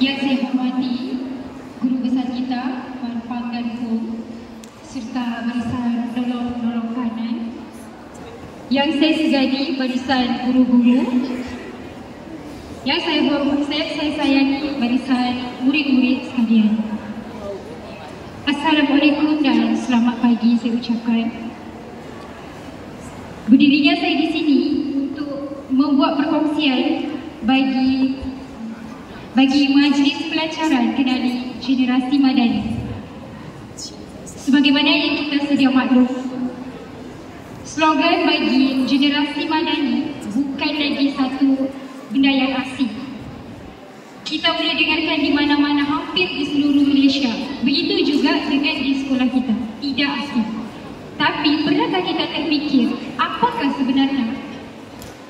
Yang saya hormati guru besar kita, Puan Panggan Pung, serta barisan nolong kanan. Yang saya segani barisan guru-guru. Yang saya sayangi barisan murid-murid sekalian. Assalamualaikum dan selamat pagi saya ucapkan. Berdirinya saya di sini untuk membuat perkongsian bagi majlis pelajaran kenali generasi madani. Sebagaimana yang kita sedia maklum, slogan bagi generasi madani bukan lagi satu benda yang asing. Kita boleh dengarkan di mana-mana hampir di seluruh Malaysia. Begitu juga dengan di sekolah kita, tidak asing. Tapi pernahkah kita terfikir apakah sebenarnya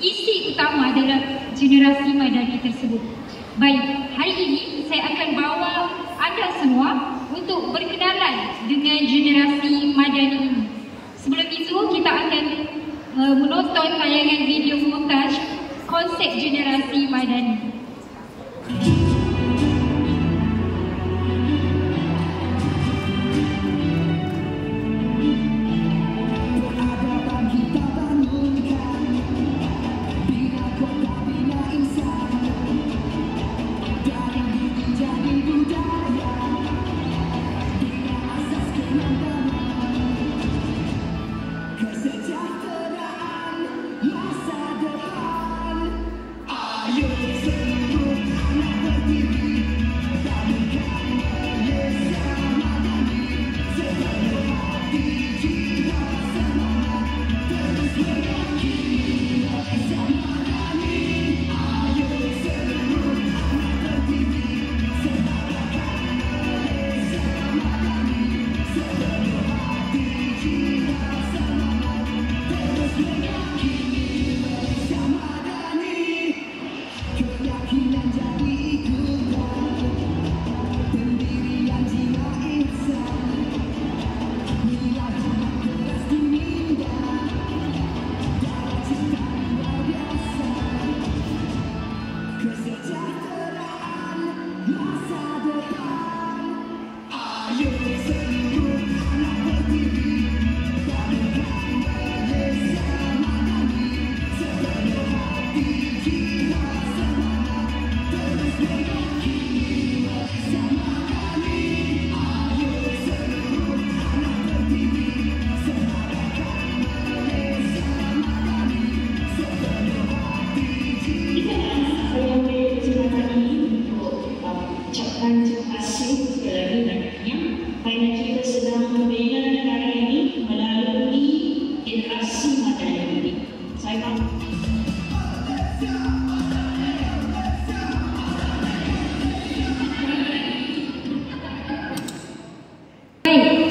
isi utama dalam generasi madani tersebut? Baik, hari ini saya akan bawa anda semua untuk berkenalan dengan generasi madani ini. Sebelum itu kita akan menonton tayangan video montaj konsep generasi madani.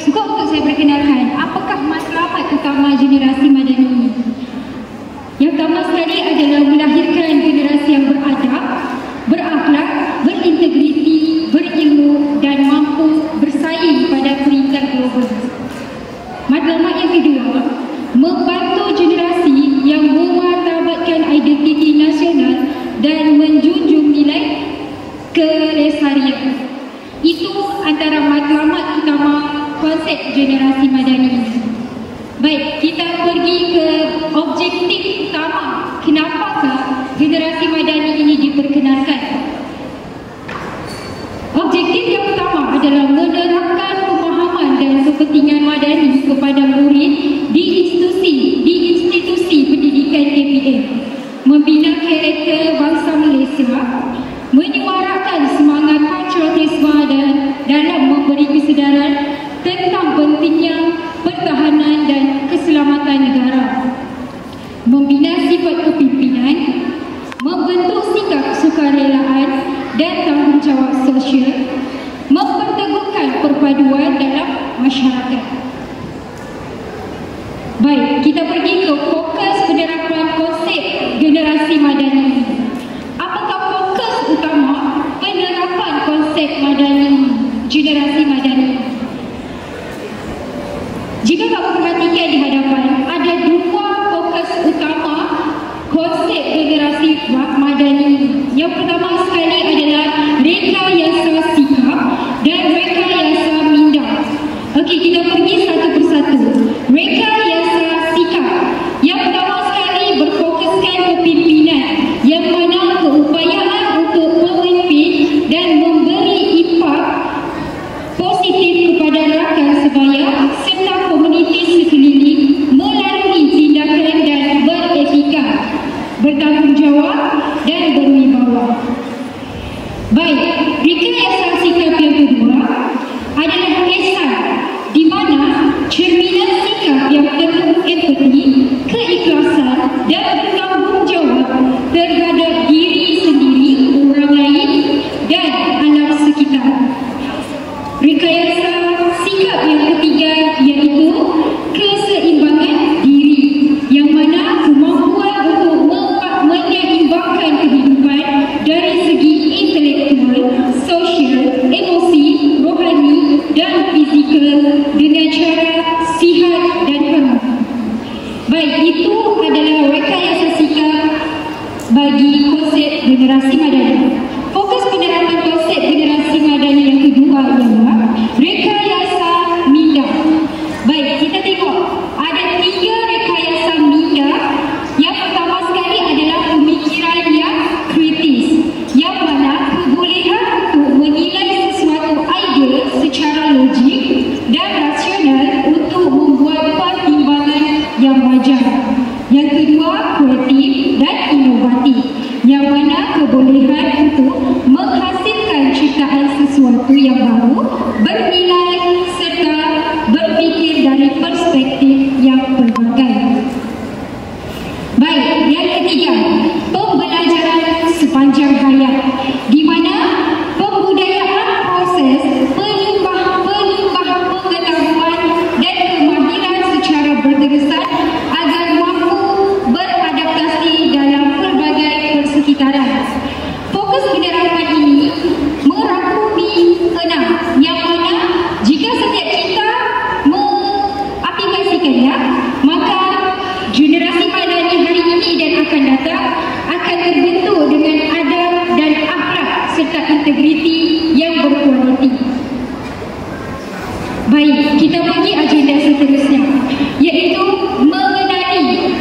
Suka untuk saya perkenalkan apakah matlamat utama generasi madani ini. Yang pertama sekali adalah melahirkan generasi yang beradab, berakhlak, berintegriti, berilmu dan mampu bersaing pada peringkat global. Matlamat yang kedua, membantu generasi yang memartabatkan identiti nasional dan menjunjung nilai kelestarian. Itu antara matlamat utama konsep generasi madani ini. Baik, kita pergi ke objektif utama kenapakah generasi madani ini diperkenalkan. Objektif yang pertama adalah menerapkan pemahaman dan kepentingan madani kepada murid di institusi pendidikan KPM, membina karakter bangsa Malaysia, menyuarakan semangat patriotisme dan dalam memberi kesedaran tentang pentingnya pertahanan dan keselamatan negara, membina sifat kepimpinan, membentuk sikap sukarelaan dan tanggungjawab sosial, memperteguhkan perpaduan dalam masyarakat. Baik, kita pergi ke fokus penerapan konsep generasi madani. Apakah fokus utama penerapan konsep madani, generasi madani? Jika kamu perhatikan di hadapan, ada dua fokus utama konsep generasi madani. Yang pertama sekali adalah rekayasa sikap dan rekayasa minda. Okey, kita pergi satu persatu. Rekayasa sikap. Yang pertama sekali berfokuskan kepimpinan, yang mana keupayaan untuk memimpin dan memberi impak positif kepada rakan sebaya serta komuniti sekeliling melalui tindakan dan beretika, bertanggungjawab dan berwibawa. Baik, rekayasa sikap yang kedua adalah ihsan, di mana cerminan sikap yang penuh empati, keikhlasan dan bertanggungjawab terhadap diri sendiri, orang lain dan alam sekitar. Rekayasa sikap yang ketiga iaitu keseimbangan diri, yang mana kemampuan untuk menyeimbangkan kehidupan dari segi intelektual, sosial, emosi, rohani dan fizikal dengan cara sihat dan hormat. Baik, itu adalah rekayasa sikap bagi konsep generasi madani. Fokus penerapan konsep generasi madani yang kedua ialah rekayasa minda. Baik, kita tengok ada 3 rekayasa minda. Yang pertama sekali adalah pemikiran yang kritis, yang mana kebolehan untuk menilai sesuatu idea secara logik dan rasional untuk membuat pertimbangan yang wajar. Yang kedua, kreatif dan inovatif, yang mana kebolehan untuk menghasilkan ciptaan sesuatu yang baru, bernilai serta berfikir dari perspektif yang pelbagai. Baik, yang ketiga, pembelajaran sepanjang hayat, di mana pembudayaan proses penimbangan pengetahuan dan kemahiran secara berterusan agar mampu beradaptasi dalam pelbagai persekitaran. Fokus penerapan ini merangkumi 6, yang mana jika setiap kita mengaplikasikannya, maka generasi madani hari ini dan akan datang akan terbentuk dengan adab dan akhlak serta integriti yang berkualiti. Baik, kita pergi agenda seterusnya, iaitu mengenali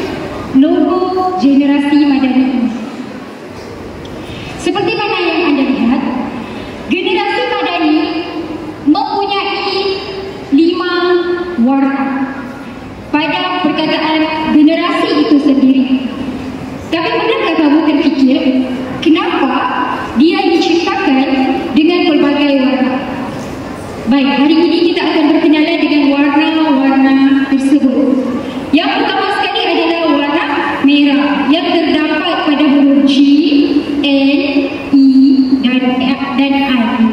logo generasi madani. Seperti mana yang anda lihat, generasi madani mempunyai 5 warna pada perkataan generasi itu sendiri. Tapi pernahkah kamu terfikir kenapa dia diciptakan dengan pelbagai warna? Baik, hari ini kita akan berkenalan dengan warna-warna tersebut. Yang pertama sekali adalah warna merah yang terdapat pada huruf G, N, E dan I.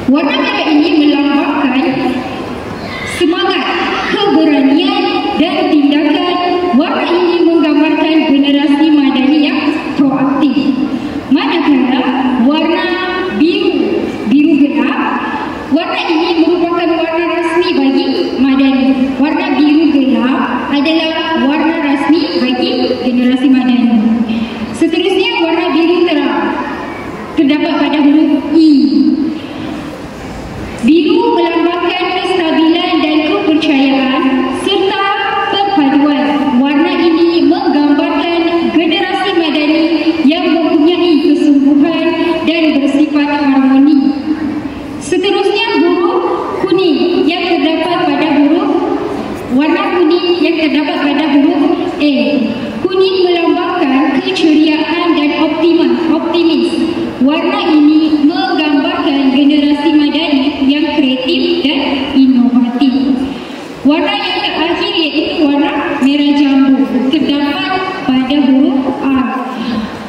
Warna merah ini melambangkan semangat, keberanian dan tindakan. Warna ini menggambarkan generasi madani yang proaktif. Manakala warna biru gelap, warna ini merupakan warna rasmi bagi madani. Warna biru gelap adalah warna rasmi bagi generasi madani. Seterusnya warna biru terang terdapat pada huruf I. Biru melambangkan kestabilan dan kepercayaan serta perpaduan. Warna ini menggambarkan generasi madani yang mempunyai kesungguhan dan bersifat harmoni. Seterusnya huruf kuning yang terdapat pada huruf E. Kuning melambangkan keceriaan dan optimis. Warna ini menggambarkan generasi madani yang kreatif dan inovatif. Warna yang terakhir iaitu warna merah jambu terdapat pada huruf R.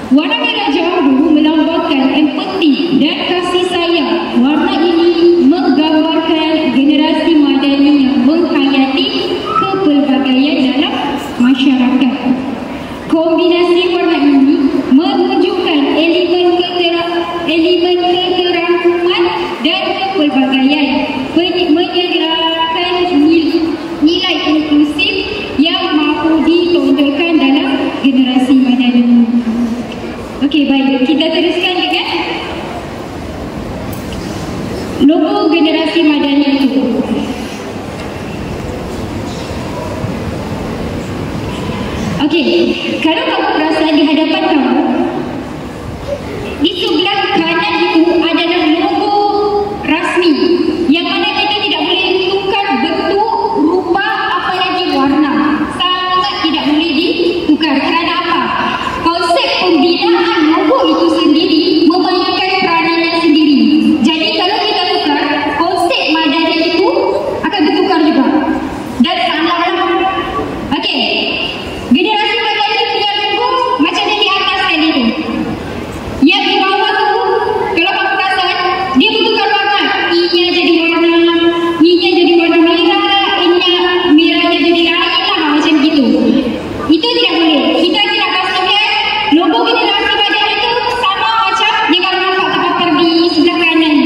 Warna merah jambu melambangkan empati dan kasih sayang. Warna ini menggambarkan generasi madani yang menghayati kepelbagaian dalam masyarakat. Kombinasi warna ini menunjukkan elemen keterangan dan kepelbagaian, menyerahkan nilai inklusif yang mahu ditonjolkan dalam generasi madani. Okey, baik, kita kita teruskan dengan logo generasi madani itu. Okey, kalau kamu perasan di hadapan kamu, di sebelah kanan itu adalah logo rasmi yang mana kita tidak boleh tukar bentuk, rupa, apalagi warna. Sangat tidak boleh ditukar. Kerana apa? Konsep pembinaan logo itu sendiri memainkan peranannya sendiri. Jadi kalau kita tukar, konsep madani itu akan bertukar juga. Dan salahlah. Okey. Generasi madani punya logo macam yang di atas tadi tu. Yang di bawah tu, kalau kamu perasan, dia bertukar warna. I-nya jadi warna, I-nya jadi warna merah, I-nya merahnya jadi lain lah, macam gitu. Itu tidak boleh. Kita tidak pastikan logo generasi madani itu sama macam dia kalau nampak terpapar di sebelah kanan.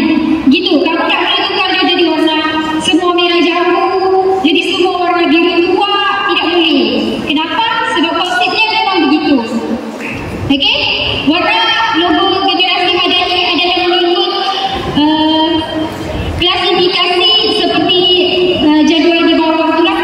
Gitu, kamu tak boleh tukar dia jadi warna semua merah jauh, jadi semua warna biru tua, tidak boleh. Kenapa? Sebab konsepnya memang begitu. Okey? Warna logo generasi madani adalah mengikut klasifikasi seperti jadual di bawah itulah.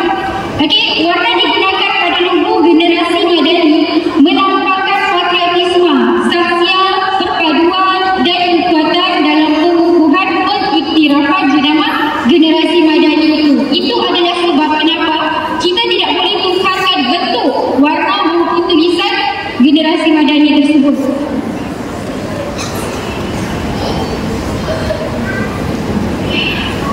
Okey, warna digunakan pada logo generasi madani melambangkan patriotisme, sahsia, perpaduan dan kekuatan dalam pengukuhan pengiktirafan jenama generasi madani itu. Itu adalah sebab kenapa kita tidak boleh tukarkan bentuk, warna maupun tulisan generasi madani tersebut.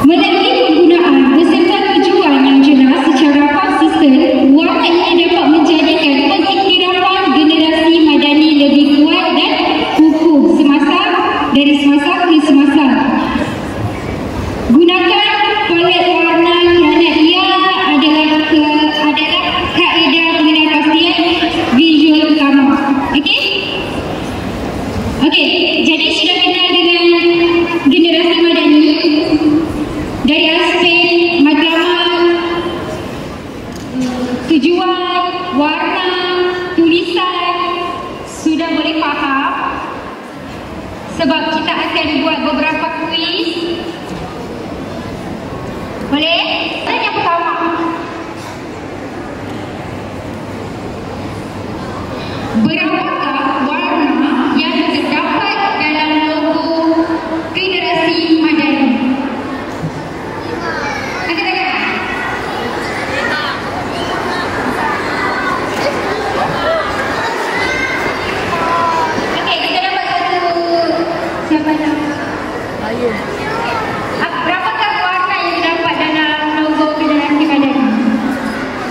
Melalui penggunaan beserta tujuan yang jelas secara konsisten, warna ini dapat menjadikan pengiktirafan generasi madani lebih kuat dan kukuh dari semasa ke semasa. Gunakan palet warna kerana ia adalah kaedah pengenalpastian visual utama. Okey? Okey, jadi sudah kenal dengan generasi madani dari aspek matlamat, tujuan, warna, tulisan, sudah boleh faham. Sebab kita akan buat beberapa kuis. Boleh? Dan yang pertama, berapakah warna yang terdapat dalam logo generasi madani? Angkat tangan. Okey, kita dapat satu. Siapa nama? Ayun. Berapakah warna yang terdapat dalam logo generasi madani?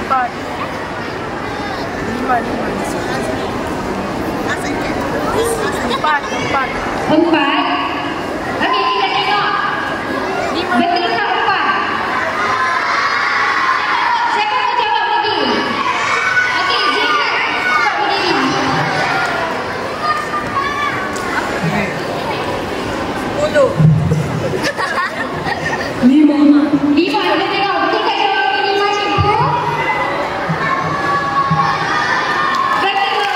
4. 5. 4. 4. Okey, kita tengok. Betul tak 4? Siapa mau jawab lagi? Okey, Jacob, cepat berdiri. 10. 5. Kita tengok. Betul tak jawab 5, cikgu? Betul.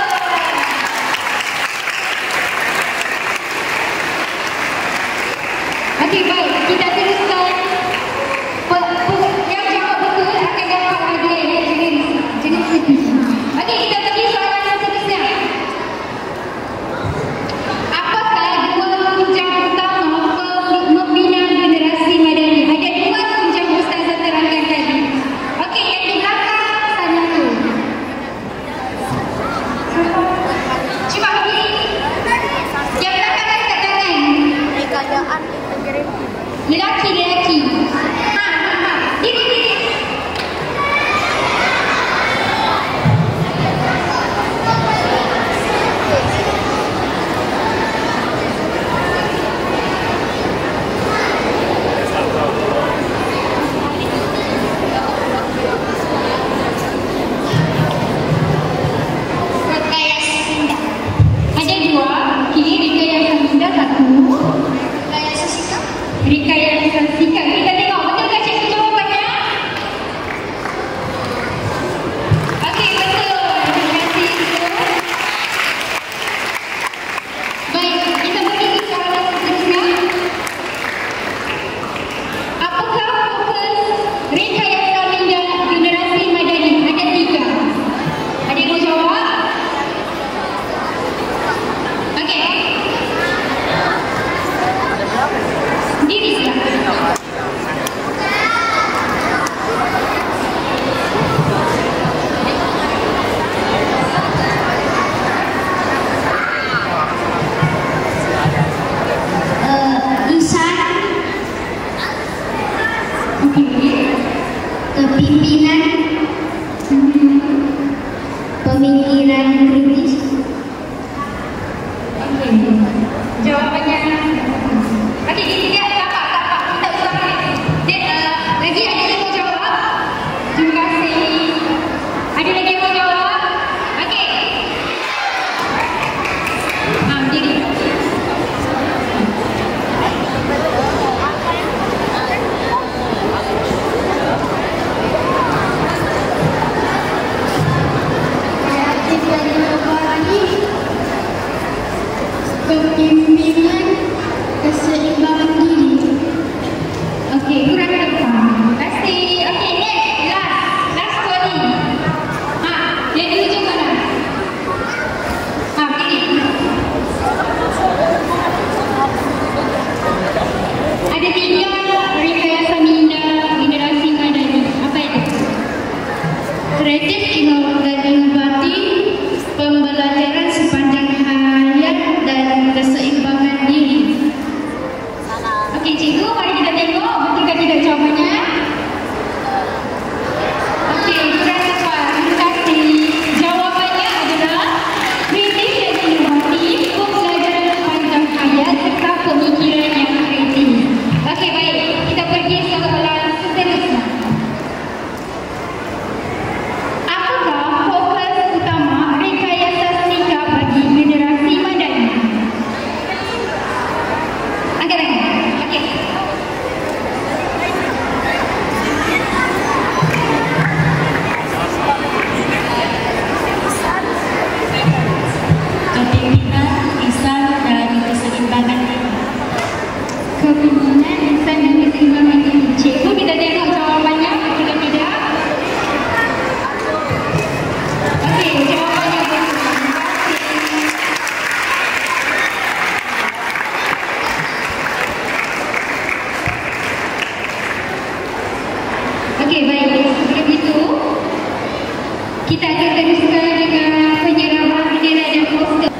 Okey, baik. Kita teruskan. Yang jawab betul akan dapat hadiah jenis itu. Okey, kita pergi soalan yang seterusnya. Apakah dua tunjang utama membina generasi madani? Ada dua tunjang ustazah terangkan tadi. Okey, yang di belakang sana tu. Cuma berdiri. Yang belakang angkat tangan. Keadaan integratif. kepemimpinan, keseimbangan diri. Okey, kurang lebih. Terima kasih. Okey, next. Last story. Yang di ujung mana? Pilih. Ada 3 rekayasa minda generasi madani. Apa itu? Kreatif dan inovatif, pembelajaran sepanjang hayat dan keseimbangan diri. Okey cikgu, mari kita tengok betulkah tidak jawapannya. Okey, kurang tepat. Terima kasih. Jawapannya adalah kreatif dan inovatif, pembelajaran sepanjang hayat serta pemikiran yang kreatif. Okey, baik. Kita pergi soalan seterusnya. Apakah fokus utama rekayasa sikap bagi generasi madani? Angkat. Okey. Kepemimpinan, lisan dan keseimbangan diri. Kepemimpinan, lisan dan keseimbangan diri. Cikgu, kita tengok jawapannya betul atau tidak? Okey, jawapannya betul. Terima kasih. Okey, baik. Sebelum itu, kita akan teruskan dengan penyerahan bendera dan poster.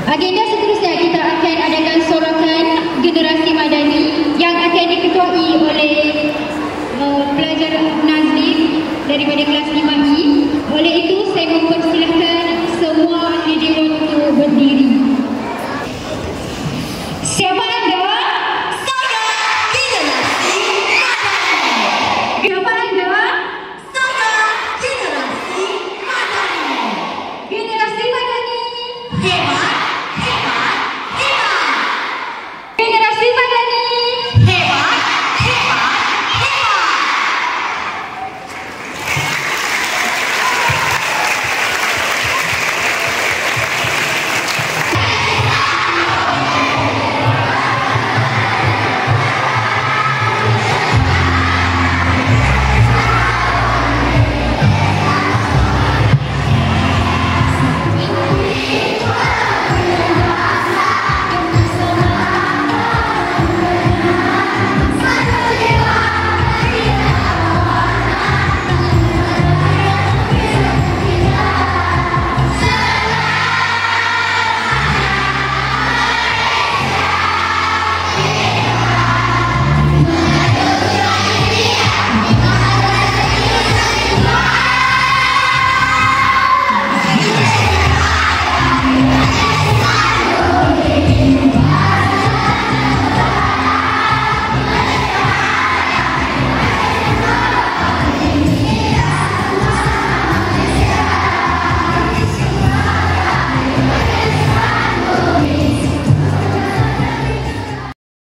Agenda seterusnya kita akan adakan sorakan generasi madani yang akan diketuai oleh pelajar Nazli daripada kelas 5